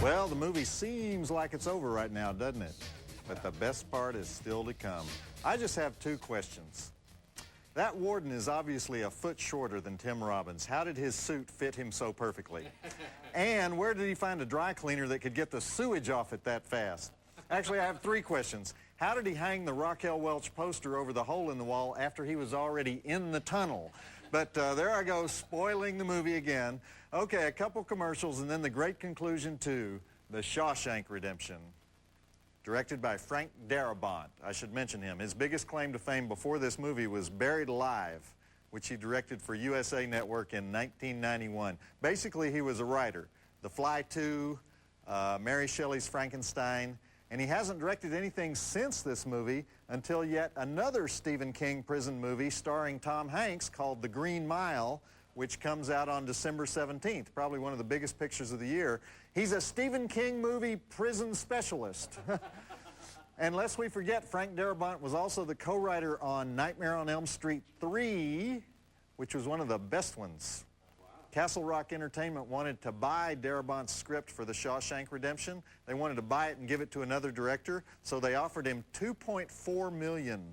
Well, the movie seems like it's over right now, doesn't it? But the best part is still to come. I just have two questions. That warden is obviously a foot shorter than Tim Robbins. How did his suit fit him so perfectly? And where did he find a dry cleaner that could get the sewage off it that fast? Actually, I have three questions. How did he hang the Raquel Welch poster over the hole in the wall after he was already in the tunnel? But there I go, spoiling the movie again. Okay, a couple commercials and then the great conclusion to The Shawshank Redemption. Directed by Frank Darabont. I should mention him. His biggest claim to fame before this movie was Buried Alive, which he directed for USA Network in 1991. Basically, he was a writer. The Fly 2, Mary Shelley's Frankenstein, and he hasn't directed anything since this movie until yet another Stephen King prison movie starring Tom Hanks called The Green Mile, which comes out on December 17th, probably one of the biggest pictures of the year. He's a Stephen King movie prison specialist. And lest we forget, Frank Darabont was also the co-writer on Nightmare on Elm Street 3, which was one of the best ones. Wow. Castle Rock Entertainment wanted to buy Darabont's script for The Shawshank Redemption. They wanted to buy it and give it to another director, so they offered him $2.4 million.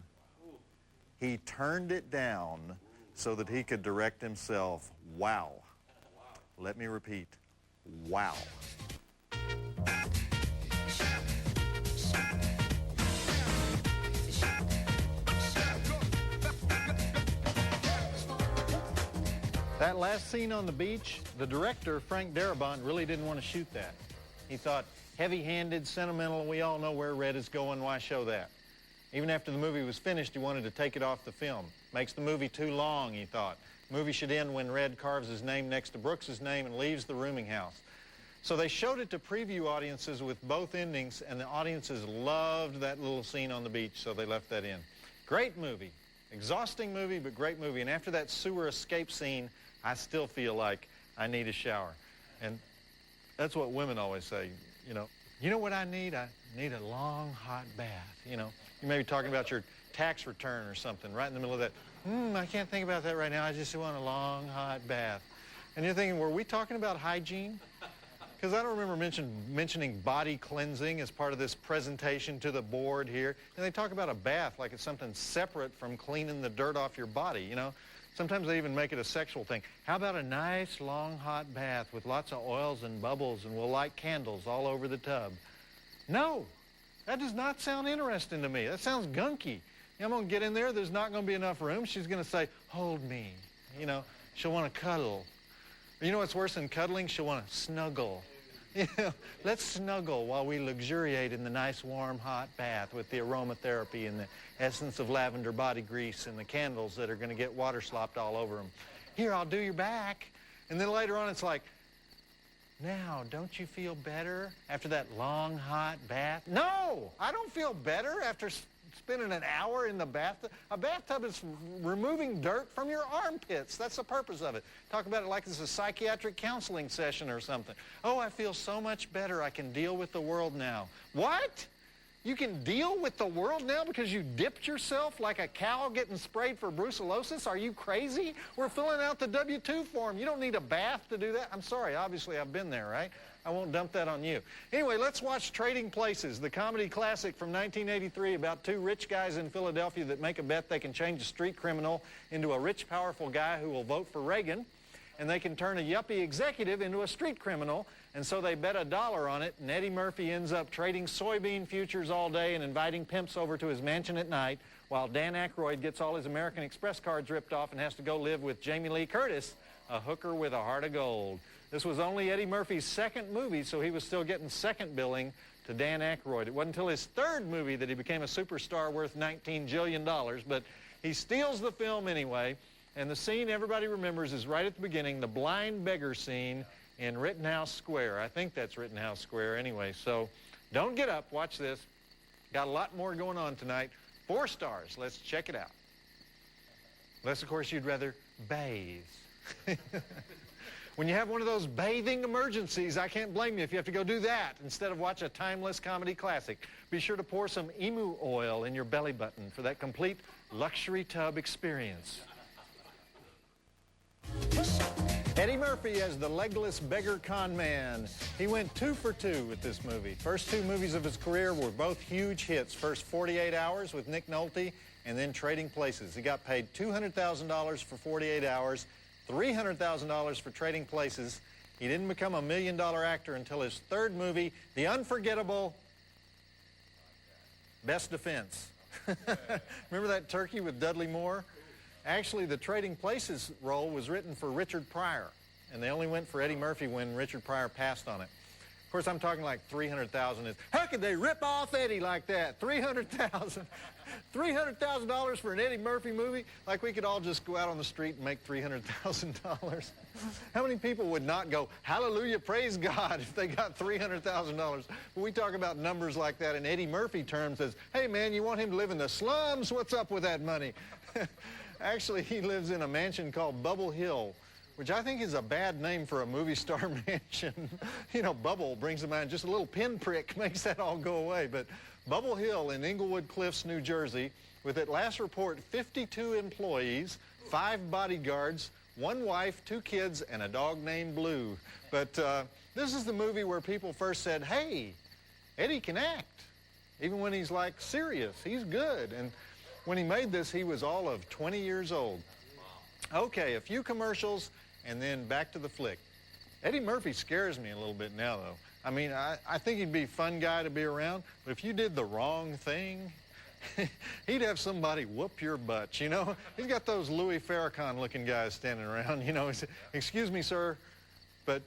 He turned it down so that he could direct himself. Wow. Let me repeat. Wow. That last scene on the beach, the director, Frank Darabont, really didn't want to shoot that. He thought, heavy-handed, sentimental, we all know where Red is going, why show that? Even after the movie was finished, he wanted to take it off the film. Makes the movie too long, he thought. The movie should end when Red carves his name next to Brooks's name and leaves the rooming house. So they showed it to preview audiences with both endings, and the audiences loved that little scene on the beach, so they left that in. Great movie. Exhausting movie, but great movie. And after that sewer escape scene, I still feel like I need a shower. And that's what women always say, you know what I need? I need a long, hot bath, You may be talking about your tax return or something right in the middle of that. I can't think about that right now. I just want a long, hot bath. And you're thinking, were we talking about hygiene? Because I don't remember mentioning body cleansing as part of this presentation to the board here. And they talk about a bath like it's something separate from cleaning the dirt off your body, Sometimes they even make it a sexual thing. How about a nice, long, hot bath with lots of oils and bubbles, and we'll light candles all over the tub? No, that does not sound interesting to me. That sounds gunky. I'm going to get in there. There's not going to be enough room. She's going to say, hold me. She'll want to cuddle. You know what's worse than cuddling? She'll want to snuggle. Let's snuggle while we luxuriate in the nice, warm, hot bath with the aromatherapy and the essence of lavender body grease and the candles that are going to get water slopped all over them. Here, I'll do your back. And then later on, it's like, now, don't you feel better after that long, hot bath? No, I don't feel better after spending an hour in the bathtub. A bathtub is removing dirt from your armpits. That's the purpose of it. Talk about it like it's a psychiatric counseling session or something. Oh, I feel so much better. I can deal with the world now. What? You can deal with the world now because you dipped yourself like a cow getting sprayed for brucellosis? Are you crazy? We're filling out the W-2 form. You don't need a bath to do that. I'm sorry. Obviously, I've been there, right? I won't dump that on you. Anyway, let's watch Trading Places, the comedy classic from 1983 about two rich guys in Philadelphia that make a bet they can change a street criminal into a rich, powerful guy who will vote for Reagan, and they can turn a yuppie executive into a street criminal, and so they bet $1 on it, and Eddie Murphy ends up trading soybean futures all day and inviting pimps over to his mansion at night, while Dan Aykroyd gets all his American Express cards ripped off and has to go live with Jamie Lee Curtis, a hooker with a heart of gold. This was only Eddie Murphy's second movie, so he was still getting second billing to Dan Aykroyd. It wasn't until his third movie that he became a superstar worth $19 jillion, but he steals the film anyway. And the scene everybody remembers is right at the beginning, the blind beggar scene in Rittenhouse Square. I think that's Rittenhouse Square anyway. So don't get up. Watch this. Got a lot more going on tonight. 4 stars. Let's check it out. Unless, of course, you'd rather bathe. When you have one of those bathing emergencies, I can't blame you if you have to go do that instead of watch a timeless comedy classic. Be sure to pour some emu oil in your belly button for that complete luxury tub experience. Eddie Murphy as the legless beggar con man. He went 2 for 2 with this movie. First 2 movies of his career were both huge hits. First 48 Hours with Nick Nolte, and then Trading Places. He got paid $200,000 for 48 Hours, $300,000 for Trading Places. He didn't become a $1 million actor until his 3rd movie, the unforgettable Best Defense. Remember that turkey with Dudley Moore? Actually, the Trading Places role was written for Richard Pryor, and they only went for Eddie Murphy when Richard Pryor passed on it. Of course, I'm talking like $300,000. How could they rip off Eddie like that? $300,000. $300,000 for an Eddie Murphy movie? Like we could all just go out on the street and make $300,000. How many people would not go, hallelujah, praise God, if they got $300,000? But we talk about numbers like that in Eddie Murphy terms as, hey, man, you want him to live in the slums? What's up with that money? Actually, he lives in a mansion called Bubble Hill, which I think is a bad name for a movie star mansion. You know, Bubble brings to mind just a little pinprick makes that all go away. But Bubble Hill in Englewood Cliffs, New Jersey, with at last report 52 employees, 5 bodyguards, 1 wife, 2 kids, and a dog named Blue. But this is the movie where people first said, hey, Eddie can act. Even when he's like serious, he's good. And when he made this, he was all of 20 years old. Okay, a few commercials, and then back to the flick. Eddie Murphy scares me a little bit now, though. I mean, I think he'd be a fun guy to be around, but if you did the wrong thing, he'd have somebody whoop your butt, you know? He's got those Louis Farrakhan-looking guys standing around, you know. He said, excuse me, sir, but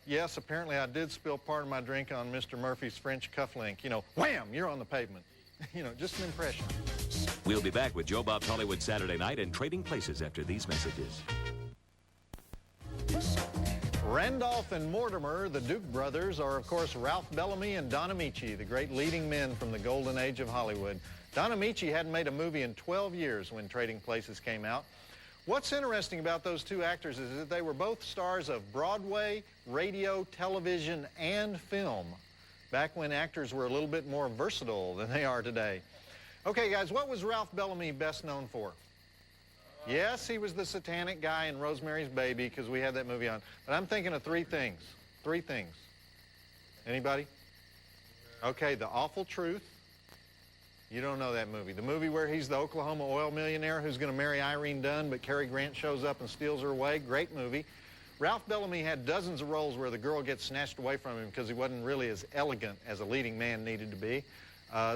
yes, apparently I did spill part of my drink on Mr. Murphy's French cufflink. You know, wham, you're on the pavement. You know, just an impression. We'll be back with Joe Bob's Hollywood Saturday Night and Trading Places after these messages. Randolph and Mortimer, the Duke brothers, are, of course, Ralph Bellamy and Don Amici, the great leading men from the golden age of Hollywood. Don Amici hadn't made a movie in 12 years when Trading Places came out. What's interesting about those 2 actors is that they were both stars of Broadway, radio, television, and film, back when actors were a little bit more versatile than they are today. Okay, guys, what was Ralph Bellamy best known for? Yes, he was the satanic guy in Rosemary's Baby, because we had that movie on. But I'm thinking of 3 things. 3 things. Anybody? Okay, The Awful Truth. You don't know that movie. The movie where he's the Oklahoma oil millionaire who's going to marry Irene Dunn, but Cary Grant shows up and steals her away. Great movie. Ralph Bellamy had dozens of roles where the girl gets snatched away from him because he wasn't really as elegant as a leading man needed to be.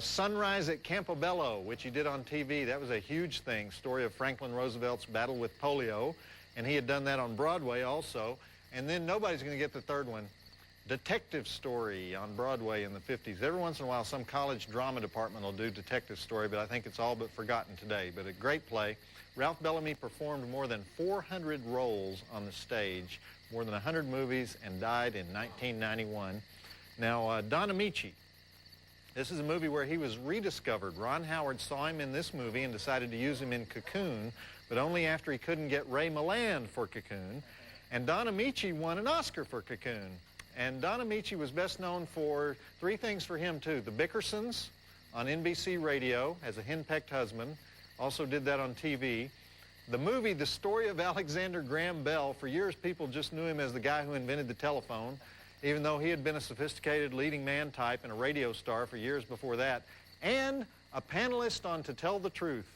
Sunrise at Campobello, which he did on TV. That was a huge thing, story of Franklin Roosevelt's battle with polio. And he had done that on Broadway also. And then nobody's going to get the 3rd one, Detective Story on Broadway in the 50s. Every once in a while, some college drama department will do Detective Story, but I think it's all but forgotten today. But a great play. Ralph Bellamy performed more than 400 roles on the stage, more than 100 movies, and died in 1991. Now, Don Amici. This is a movie where he was rediscovered. Ron Howard saw him in this movie and decided to use him in Cocoon, but only after he couldn't get Ray Milland for Cocoon. And Don Amici won an Oscar for Cocoon. And Don Amici was best known for 3 things for him, too. The Bickersons on NBC Radio as a henpecked husband. Also did that on TV. The movie, The Story of Alexander Graham Bell. For years, people just knew him as the guy who invented the telephone, even though he had been a sophisticated leading man type and a radio star for years before that, and a panelist on To Tell the Truth.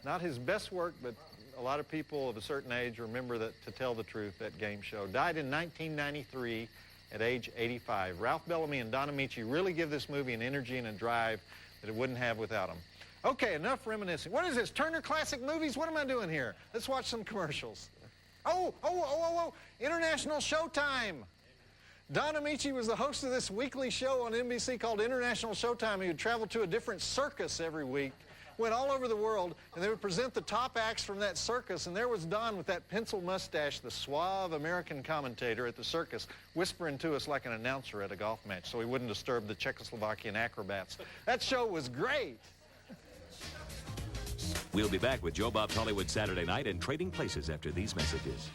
Not his best work, but a lot of people of a certain age remember that To Tell the Truth, that game show. Died in 1993 at age 85. Ralph Bellamy and Don Amici really give this movie an energy and a drive that it wouldn't have without them. Okay, enough reminiscing. What is this, Turner Classic Movies? What am I doing here? Let's watch some commercials. Oh, International Showtime. Don Amici was the host of this weekly show on NBC called International Showtime. He would travel to a different circus every week, went all over the world, and they would present the top acts from that circus, and there was Don with that pencil mustache, the suave American commentator at the circus, whispering to us like an announcer at a golf match so he wouldn't disturb the Czechoslovakian acrobats. That show was great. We'll be back with Joe Bob's Hollywood Saturday Night and Trading Places after these messages.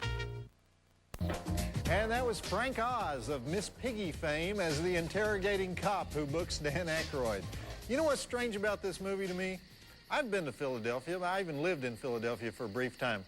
And that was Frank Oz of Miss Piggy fame as the interrogating cop who books Dan Aykroyd. You know what's strange about this movie to me? I've been to Philadelphia. I even lived in Philadelphia for a brief time.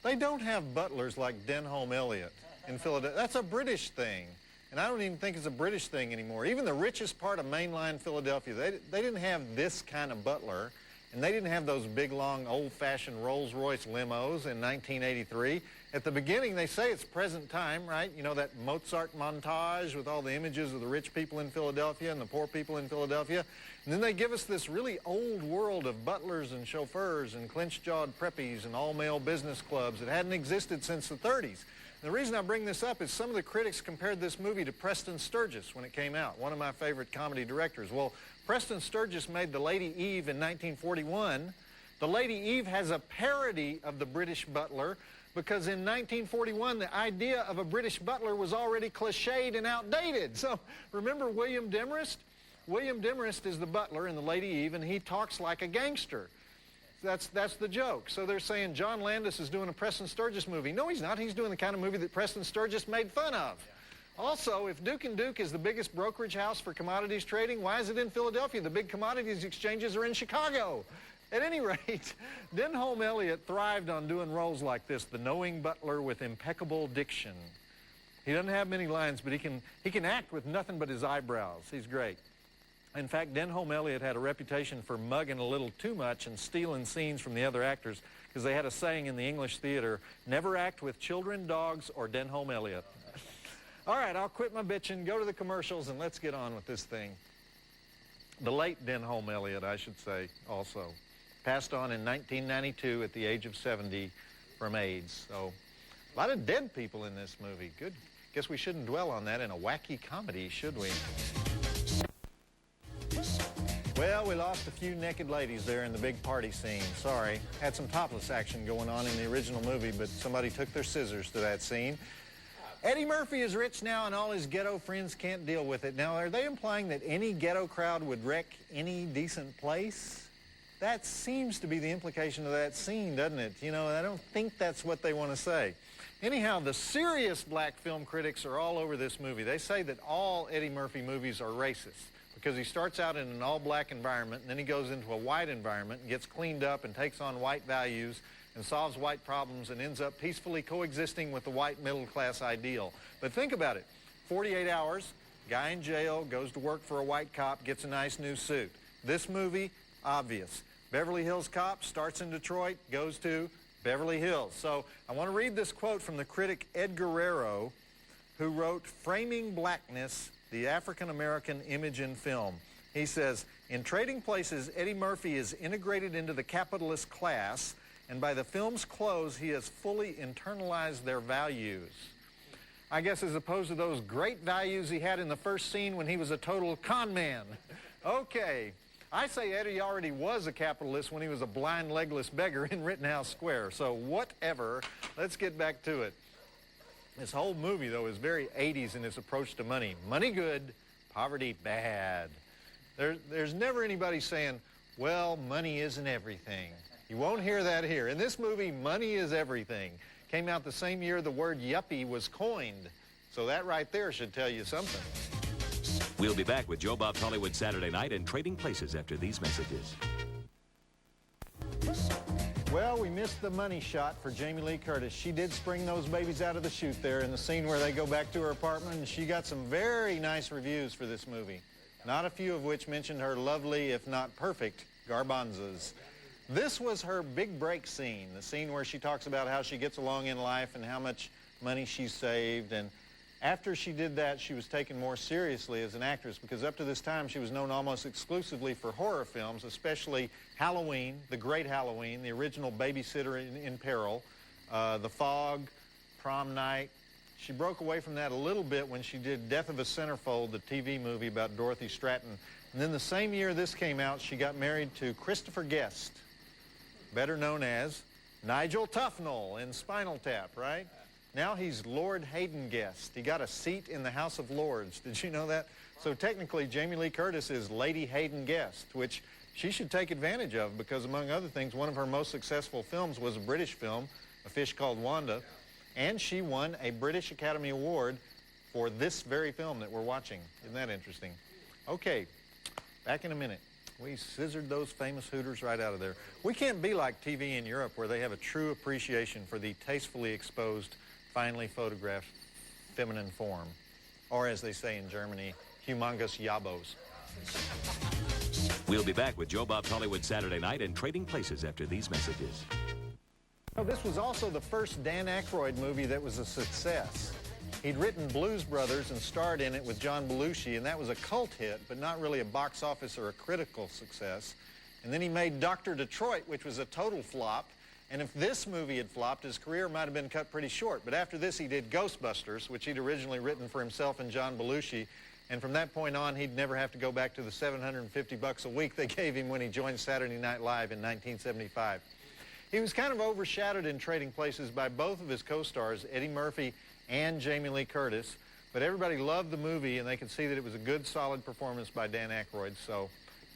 They don't have butlers like Denholm Elliott in Philadelphia. That's a British thing. And I don't even think it's a British thing anymore. Even the richest part of mainline Philadelphia, they didn't have this kind of butler. And they didn't have those big, long, old-fashioned Rolls-Royce limos in 1983. At the beginning, they say it's present time, right? You know, that Mozart montage with all the images of the rich people in Philadelphia and the poor people in Philadelphia. And then they give us this really old world of butlers and chauffeurs and clinch-jawed preppies and all-male business clubs that hadn't existed since the 30s. And the reason I bring this up is some of the critics compared this movie to Preston Sturges when it came out, one of my favorite comedy directors. Well, Preston Sturges made The Lady Eve in 1941. The Lady Eve has a parody of the British butler because in 1941 the idea of a British butler was already cliched and outdated. So remember William Demarest? William Demarest is the butler in The Lady Eve, and he talks like a gangster. That's the joke. So they're saying John Landis is doing a Preston Sturges movie. No, he's not. He's doing the kind of movie that Preston Sturges made fun of. Also, if Duke & Duke is the biggest brokerage house for commodities trading, why is it in Philadelphia? The big commodities exchanges are in Chicago. At any rate, Denholm Elliott thrived on doing roles like this, the knowing butler with impeccable diction. He doesn't have many lines, but he can act with nothing but his eyebrows. He's great. In fact, Denholm Elliott had a reputation for mugging a little too much and stealing scenes from the other actors because they had a saying in the English theater, never act with children, dogs, or Denholm Elliott. All right, I'll quit my bitching, go to the commercials, and let's get on with this thing. The late Denholm Elliott, I should say, also, passed on in 1992 at the age of 70 from AIDS. So, a lot of dead people in this movie. Good. Guess we shouldn't dwell on that in a wacky comedy, should we? Well, we lost a few naked ladies there in the big party scene. Sorry. Had some topless action going on in the original movie, but somebody took their scissors to that scene. Eddie Murphy is rich now and all his ghetto friends can't deal with it. Now, are they implying that any ghetto crowd would wreck any decent place? That seems to be the implication of that scene, doesn't it? You know, I don't think that's what they want to say. Anyhow, the serious black film critics are all over this movie. They say that all Eddie Murphy movies are racist because he starts out in an all-black environment and then he goes into a white environment and gets cleaned up and takes on white values and solves white problems and ends up peacefully coexisting with the white middle-class ideal. But think about it. 48 hours, guy in jail, goes to work for a white cop, gets a nice new suit. This movie, obvious. Beverly Hills Cop starts in Detroit, goes to Beverly Hills. So I want to read this quote from the critic Ed Guerrero, who wrote Framing Blackness, the African-American Image in Film. He says, in Trading Places, Eddie Murphy is integrated into the capitalist class, and by the film's close, he has fully internalized their values. I guess as opposed to those great values he had in the first scene when he was a total con man. Okay, I say Eddie already was a capitalist when he was a blind, legless beggar in Rittenhouse Square. So whatever, let's get back to it. This whole movie, though, is very 80s in its approach to money. Money good, poverty bad. There's never anybody saying, well, money isn't everything. You won't hear that here. In this movie, money is everything. Came out the same year the word yuppie was coined. So that right there should tell you something. We'll be back with Joe Bob's Hollywood Saturday Night and Trading Places after these messages. Well, we missed the money shot for Jamie Lee Curtis. She did spring those babies out of the chute there in the scene where they go back to her apartment, and she got some very nice reviews for this movie, not a few of which mentioned her lovely, if not perfect, garbanzos. This was her big break scene, the scene where she talks about how she gets along in life and how much money she's saved. And after she did that, she was taken more seriously as an actress because up to this time she was known almost exclusively for horror films, especially Halloween, the great Halloween, the original Babysitter in Peril, The Fog, Prom Night. She broke away from that a little bit when she did Death of a Centerfold, the TV movie about Dorothy Stratton. And then the same year this came out, she got married to Christopher Guest, better known as Nigel Tufnell in Spinal Tap, right? Now he's Lord Hayden Guest. He got a seat in the House of Lords. Did you know that? So technically, Jamie Lee Curtis is Lady Hayden Guest, which she should take advantage of because, among other things, one of her most successful films was a British film, A Fish Called Wanda, and she won a British Academy Award for this very film that we're watching. Isn't that interesting? Okay, back in a minute. We scissored those famous Hooters right out of there. We can't be like TV in Europe where they have a true appreciation for the tastefully exposed, finely photographed feminine form. Or as they say in Germany, humongous yabos. We'll be back with Joe Bob's Hollywood Saturday Night and Trading Places after these messages. Oh, this was also the first Dan Aykroyd movie that was a success. He'd written Blues Brothers and starred in it with John Belushi, and that was a cult hit, but not really a box office or a critical success. And then he made Dr. Detroit, which was a total flop. And if this movie had flopped, his career might have been cut pretty short. But after this, he did Ghostbusters, which he'd originally written for himself and John Belushi. And from that point on, he'd never have to go back to the $750 a week they gave him when he joined Saturday Night Live in 1975. He was kind of overshadowed in Trading Places by both of his co-stars, Eddie Murphy and Jamie Lee Curtis. But everybody loved the movie, and they could see that it was a good, solid performance by Dan Aykroyd. So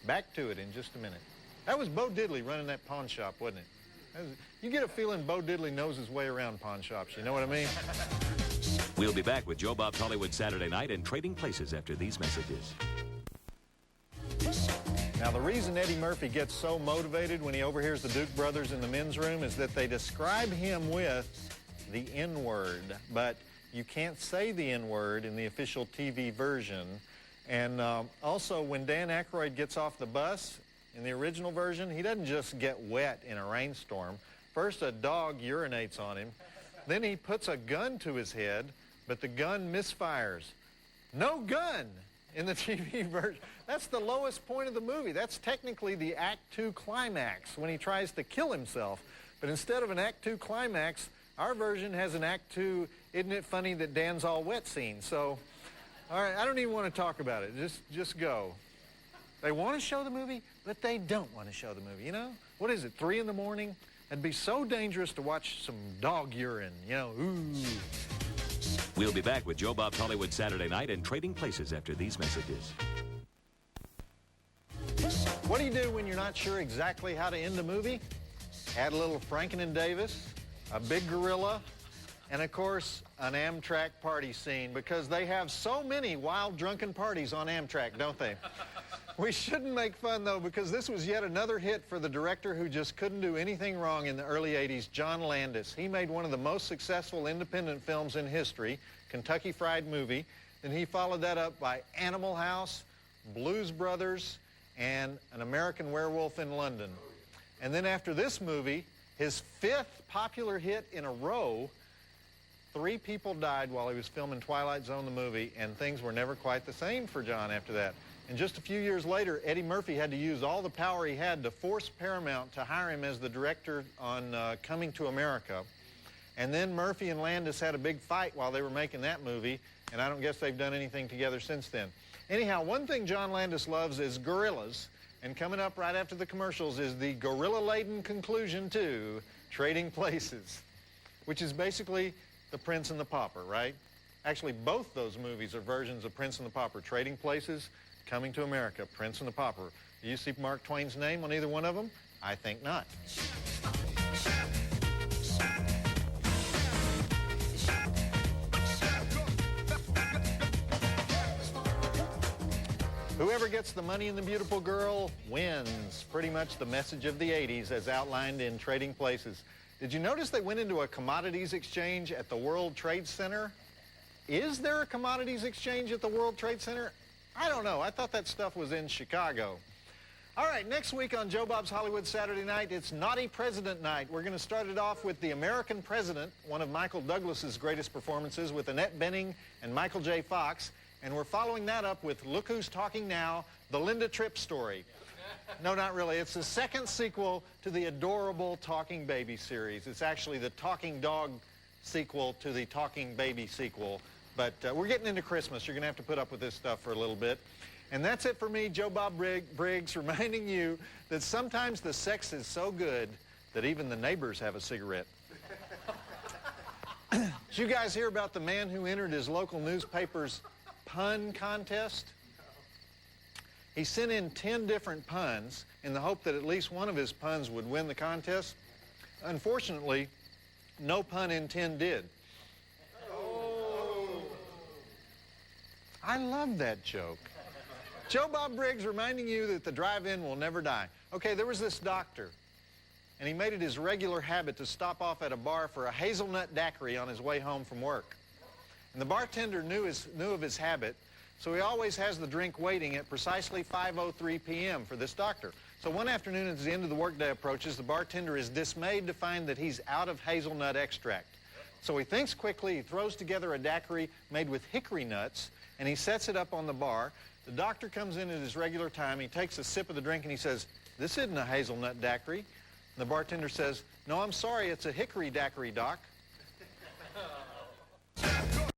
back to it in just a minute. That was Bo Diddley running that pawn shop, wasn't it? You get a feeling Bo Diddley knows his way around pawn shops. You know what I mean? We'll be back with Joe Bob's Hollywood Saturday Night and Trading Places after these messages. Now, the reason Eddie Murphy gets so motivated when he overhears the Duke brothers in the men's room is that they describe him with the N-word, but you can't say the N-word in the official TV version. And also, when Dan Aykroyd gets off the bus in the original version, he doesn't just get wet in a rainstorm. First, a dog urinates on him. Then he puts a gun to his head, but the gun misfires. No gun in the TV version. That's the lowest point of the movie. That's technically the Act 2 climax when he tries to kill himself. But instead of an Act 2 climax, our version has an Act 2, isn't it funny that Dan's all wet scene. So, all right, I don't even want to talk about it. Just go. They want to show the movie, but they don't want to show the movie, you know? What is it, 3 in the morning? It'd be so dangerous to watch some dog urine, you know, ooh. We'll be back with Joe Bob's Hollywood Saturday Night and Trading Places after these messages. What do you do when you're not sure exactly how to end a movie? Add a little Franken and Davis, a big gorilla, and of course, an Amtrak party scene, because they have so many wild, drunken parties on Amtrak, don't they? We shouldn't make fun, though, because this was yet another hit for the director who just couldn't do anything wrong in the early 80s, John Landis. He made one of the most successful independent films in history, Kentucky Fried Movie. Then he followed that up by Animal House, Blues Brothers, and An American Werewolf in London. And then after this movie, his 5th popular hit in a row, 3 people died while he was filming Twilight Zone, the movie, and things were never quite the same for John after that. And just a few years later, Eddie Murphy had to use all the power he had to force Paramount to hire him as the director on Coming to America. And then Murphy and Landis had a big fight while they were making that movie, and I don't guess they've done anything together since then. Anyhow, one thing John Landis loves is gorillas, and coming up right after the commercials is the gorilla-laden conclusion to Trading Places, which is basically The Prince and the Pauper, right? Actually, both those movies are versions of Prince and the Pauper. Trading Places, Coming to America, Prince and the Pauper. Do you see Mark Twain's name on either one of them? I think not. Whoever gets the money and the beautiful girl wins. Pretty much the message of the 80s as outlined in Trading Places. Did you notice they went into a commodities exchange at the World Trade Center? Is there a commodities exchange at the World Trade Center? I don't know. I thought that stuff was in Chicago. All right, next week on Joe Bob's Hollywood Saturday Night, it's Naughty President Night. We're going to start it off with The American President, one of Michael Douglas's greatest performances, with Annette Bening and Michael J. Fox. And we're following that up with Look Who's Talking Now, the Linda Tripp story. No, not really. It's the second sequel to the adorable Talking Baby series. It's actually the Talking Dog sequel to the Talking Baby sequel. But we're getting into Christmas. You're going to have to put up with this stuff for a little bit. And that's it for me, Joe Bob Briggs, reminding you that sometimes the sex is so good that even the neighbors have a cigarette. Did you guys hear about the man who entered his local newspaper's pun contest? He sent in 10 different puns in the hope that at least one of his puns would win the contest. Unfortunately, no pun intended. I love that joke. Joe Bob Briggs reminding you that the drive-in will never die. Okay, there was this doctor, and he made it his regular habit to stop off at a bar for a hazelnut daiquiri on his way home from work. And the bartender knew of his habit, so he always has the drink waiting at precisely 5:03 p.m. for this doctor. So one afternoon as the end of the workday approaches, the bartender is dismayed to find that he's out of hazelnut extract. So he thinks quickly, he throws together a daiquiri made with hickory nuts, and he sets it up on the bar. The doctor comes in at his regular time, he takes a sip of the drink, and he says, "This isn't a hazelnut daiquiri." And the bartender says, "No, I'm sorry, it's a hickory daiquiri, Doc."